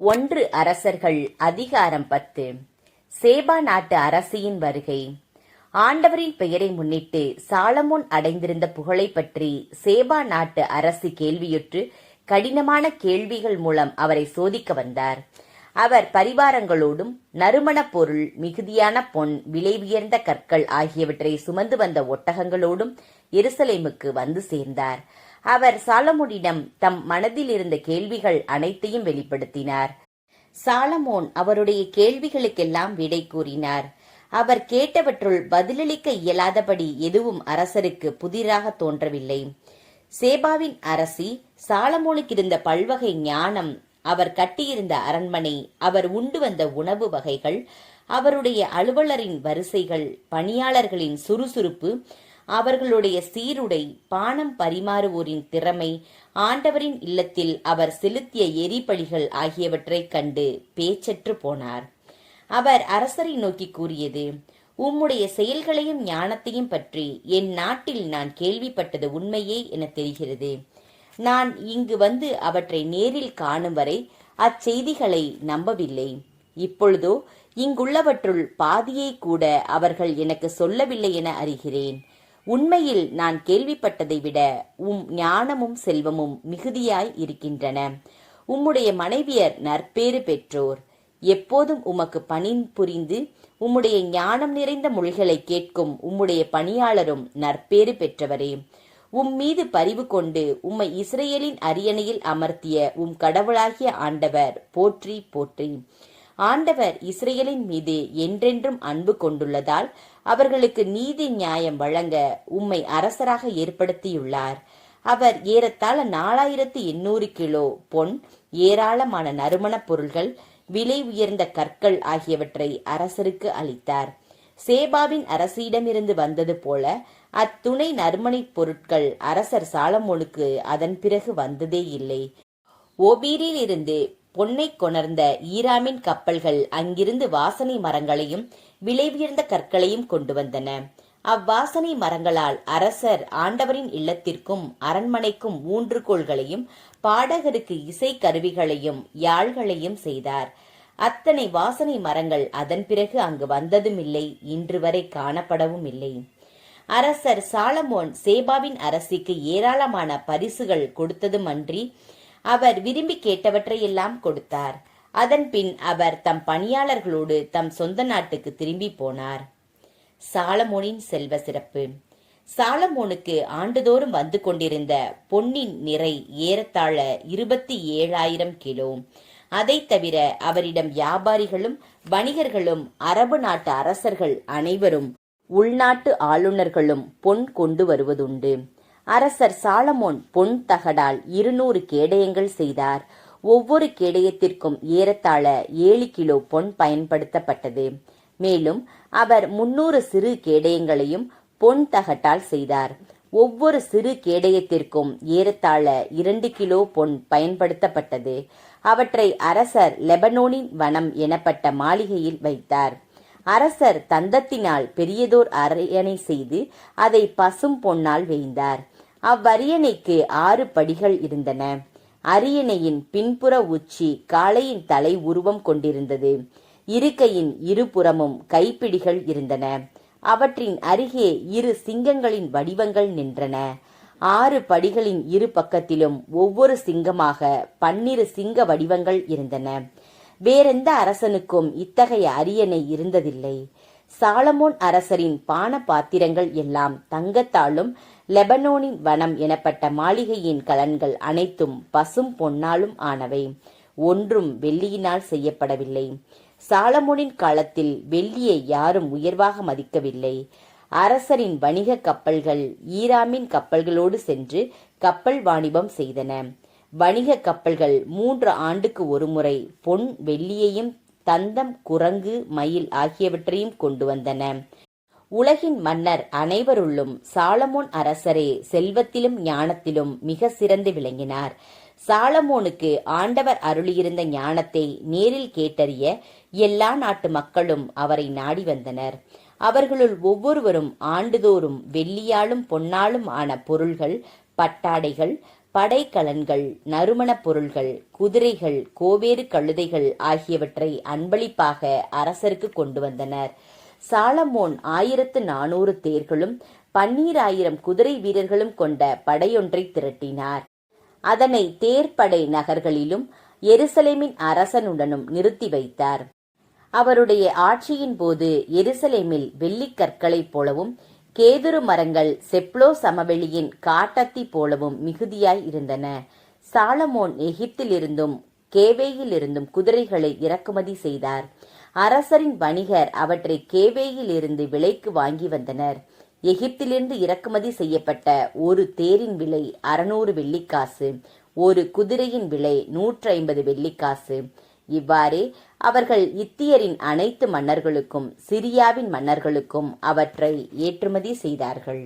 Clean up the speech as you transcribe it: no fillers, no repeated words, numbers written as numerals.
ஒன்று அரசர்கள் அதிகாரம் 10. சேபா நாட்டு அரசியின் வருகை. ஆண்டவரின் பெயரை முன்னிட்டு சாலமோன் அடைந்திருந்த புகழை பற்றி சேபா நாட்டு அரசி கேள்வியுற்று கடினமான கேள்விகள் மூலம் அவரை சோதிக்க வந்தார். அவர் பரிவாரங்களோடும் நறுமணப் பொருள், மிகுதியான பொன், விலை உயர்ந்த கற்கள் ஆகியவற்றை சுமந்து வந்த ஒட்டகங்களோடும் எருசலேமுக்கு வந்து சேர்ந்தார். அவர் சாலமோனிடம் தம் மனதில் இருந்த கேள்விகள் அனைத்தையும் வெளிப்படுத்தினார். சாலமோன் அவருடைய கேள்விகளுக்கெல்லாம் விடை கூறினார். அவர் கேட்டவற்றுள் பதிலளிக்க இயலாதபடி எதுவும் அரசருக்கு புதிராக தோன்றவில்லை. சேபாவின் அரசி சாலமோனுக்கு இருந்த பல்வகை ஞானம், அவர் கட்டியிருந்த அரண்மனை, அவர் உண்டு வந்த உணவு வகைகள், அவருடைய அலுவலரின் வரிசைகள், பணியாளர்களின் சுறுசுறுப்பு, அவர்களுடைய சீருடை, பானம் பரிமாறுவோரின் திறமை, ஆண்டவரின் இல்லத்தில் அவர் செலுத்திய எரிபலிகள் ஆகியவற்றைக் கண்டு பேச்சற்று போனார். அவர் அரசரை நோக்கி கூறியது: உம்முடைய செயல்களையும் ஞானத்தையும் பற்றி என் நாட்டில் நான் கேள்விப்பட்டது உண்மையே என தெரிகிறது. நான் இங்கு வந்து அவற்றை நேரில் காணும் வரை அச்செய்திகளை நம்பவில்லை. இப்பொழுதோ இங்குள்ளவற்றுள் பாதியை கூட அவர்கள் எனக்கு சொல்லவில்லை என அறிகிறேன். உண்மையில் நான் கேள்விப்பட்டதை விட ஞானமும் செல்வமும் மிகுதியாய் இருக்கின்றன. உம்முடைய மனைவியர் நற்பேறு பெற்றோர். எப்போதும் உமக்கு பணி புரிந்து உம்முடைய ஞானம் நிறைந்த மொழிகளை கேட்கும் உம்முடைய பணியாளரும் நற்பேறு பெற்றவரே. மீது பரிவு கொண்டு உம்மை இஸ்ரேலின் அரியணையில் அமர்த்திய கடவுளாகிய ஆண்டவர் போற்றி போற்றி. ஆண்டவர் இஸ்ரேலின் மீது என்றென்றும் அன்பு கொண்டுள்ளதால் அவர்களுக்கு நீதி நியாயம் வழங்க உம்மை அரசராக ஏற்படுத்தியுள்ளார். அவர் ஏறத்தாழ 4800 கிலோ பொன், ஏராளமான நறுமணப் பொருள்கள், விலை உயர்ந்த கற்கள் ஆகியவற்றை அரசருக்கு அளித்தார். சேபாவின் அரசியிடமிருந்து வந்தது போல அத்துணை நறுமணைப் பொருட்கள் அரசர் சாலமோனுக்கு அதன் பிறகு வந்ததே இல்லை. ஓபீரில் இருந்து பொன்னை கொணர்ந்த ஈராமின் கப்பல்கள் அங்கிருந்து வாசனை மரங்களையும் விலை உயர்ந்த கற்களையும் கொண்டு வந்தன. அவ்வாசனை மரங்களால் அரசர் ஆண்டவரின் இல்லத்திற்கும் அரண்மனைக்கும் ஊன்றுகோள்களையும் பாடகருக்கு இசை கருவிகளையும் யாழ்களையும் செய்தார். அத்தனை வாசனை மரங்கள் அதன் பிறகு அங்கு வந்ததுமில்லை, இன்று வரை காணப்படவும் இல்லை. அரசர் சாலமோன் சேபாவின் அரசிக்கு ஏராளமான பரிசுகள் கொடுத்ததுமன்றி அவர் விரும்பி கேட்டவற்றையெல்லாம் கொடுத்தார். அதன் பின் அவர் தம் பணியாளர்களோடு தம் சொந்த நாட்டுக்கு திரும்பி போனார். சாலமோனின் செல்வ சிறப்பு. சாலமோனுக்கு ஆண்டுதோறும் வந்து கொண்டிருந்த பொன்னின் நிறை ஏறத்தாழ 27,000 கிலோ. அதை தவிர அவரிடம் வியாபாரிகளும் வணிகர்களும் அரபு நாட்டு அரசர்கள் அனைவரும் உள்நாட்டு ஆளுநர்களும் பொன் கொண்டு வருவதுண்டு. அரசர் சாலமோன் பொன் தகடால் 200 கேடயங்கள் செய்தார். ஒவ்வொரு கேடயத்திற்கும் ஏறத்தாழ 7 கிலோ பொன் பயன்படுத்தப்பட்டது. மேலும் அவர் 300 சிறு கேடயங்களையும் பொன் தகட்டால் செய்தார். ஒவ்வொரு சிறு கேடயத்திற்கும் ஏறத்தாழ 2 கிலோ பொன் பயன்படுத்தப்பட்டது. அவற்றை அரசர் லெபனோனின் வனம் எனப்பட்ட மாளிகையில் வைத்தார். அரசர் தந்தத்தினால் பெரியதோர் அரியணை செய்து அதை பசும் பொன்னால் வேய்ந்தார். அவ்வரியணைக்கு 6 படிகள் இருந்தன. அரியணையின் பின்புற உச்சி காளையின் தலை உருவம் கொண்டிருந்தது. இருக்கையின் இருபுறமும் கைப்பிடிகள் இருந்தன. அவற்றின் அருகே 2 சிங்கங்களின் வடிவங்கள் நின்றன. 6 படிகளின் இரு பக்கத்திலும் ஒவ்வொரு சிங்கமாக 12 சிங்க வடிவங்கள் இருந்தன. வேறெந்த அரசனுக்கும் இத்தகைய அரியணை இருந்ததில்லை. சாலமோன் அரசரின் பான பாத்திரங்கள் எல்லாம் தங்கத்தாலும் லெபனோனின் வனம் எனப்பட்ட மாளிகையின் கலன்கள் அனைத்தும் பசும் பொன்னாலும் ஆனவை. ஒன்றும் வெள்ளியினால் செய்யப்படவில்லை. சாலமோனின் காலத்தில் வெள்ளியை யாரும் உயர்வாக மதிக்கவில்லை. அரசரின் வணிக கப்பல்கள் ஈராமின் கப்பல்களோடு சென்று கப்பல் வாணிபம் செய்தன. வணிக கப்பல்கள் 3 ஆண்டுக்கு ஒருமுறை பொன், வெள்ளியையும் தந்தம், குரங்கு, மயில் ஆகியவற்றையும் கொண்டு வந்தன. உலகின் மன்னர் அனைவருள்ளும் சாலமோன் அரசரே செல்வத்திலும் ஞானத்திலும் மிக சிறந்து விளங்கினார். சாலமோனுக்கு ஆண்டவர் அருளியிருந்த ஞானத்தை நேரில் கேட்டறிய எல்லா நாட்டு மக்களும் அவரை நாடி வந்தனர். அவர்களுள் ஒவ்வொருவரும் ஆண்டுதோறும் வெள்ளியாலும் பொன்னாலும் ஆன பொருள்கள், பட்டாடைகள், படைக்கலன்கள், நறுமணப் பொருள்கள், குதிரைகள், கோவேறு கழுதைகள் ஆகியவற்றை அன்பளிப்பாக அரசருக்கு கொண்டு வந்தனர். சாலமோன் 1400 தேர்களும் 12000 குதிரை வீரர்களும் கொண்ட படையொன்றை திரட்டினார். அதனை தேர்ப்படை நகர்களிலும் எருசலேமின் அரசனுடனும் நிறுத்தி வைத்தார். அவருடைய ஆட்சியின் போது எருசலேமில் வெள்ளிக்கற்களைப் போலவும் கேதுரு மரங்கள் செப்லோ சமவெளியின் காட்டத்தி போலவும் மிகுதியாய் இருந்தன. சாலமோன் எகிப்திலிருந்தும் கேவேயிலிருந்தும் குதிரைகளை இறக்குமதி செய்தார். அரசரின் வணிகர் அவற்றை கேவேயிலிருந்து விலைக்கு வாங்கி வந்தனர். எகிப்திலிருந்து இறக்குமதி செய்யப்பட்ட ஒரு தேரின் விலை 600 வெள்ளிக்காசு, ஒரு குதிரையின் விலை 150 வெள்ளிக்காசு. இவ்வாறே அவர்கள் இத்தியரின் அனைத்து மன்னர்களுக்கும் சிரியாவின் மன்னர்களுக்கும் அவற்றை ஏற்றுமதி செய்தார்கள்.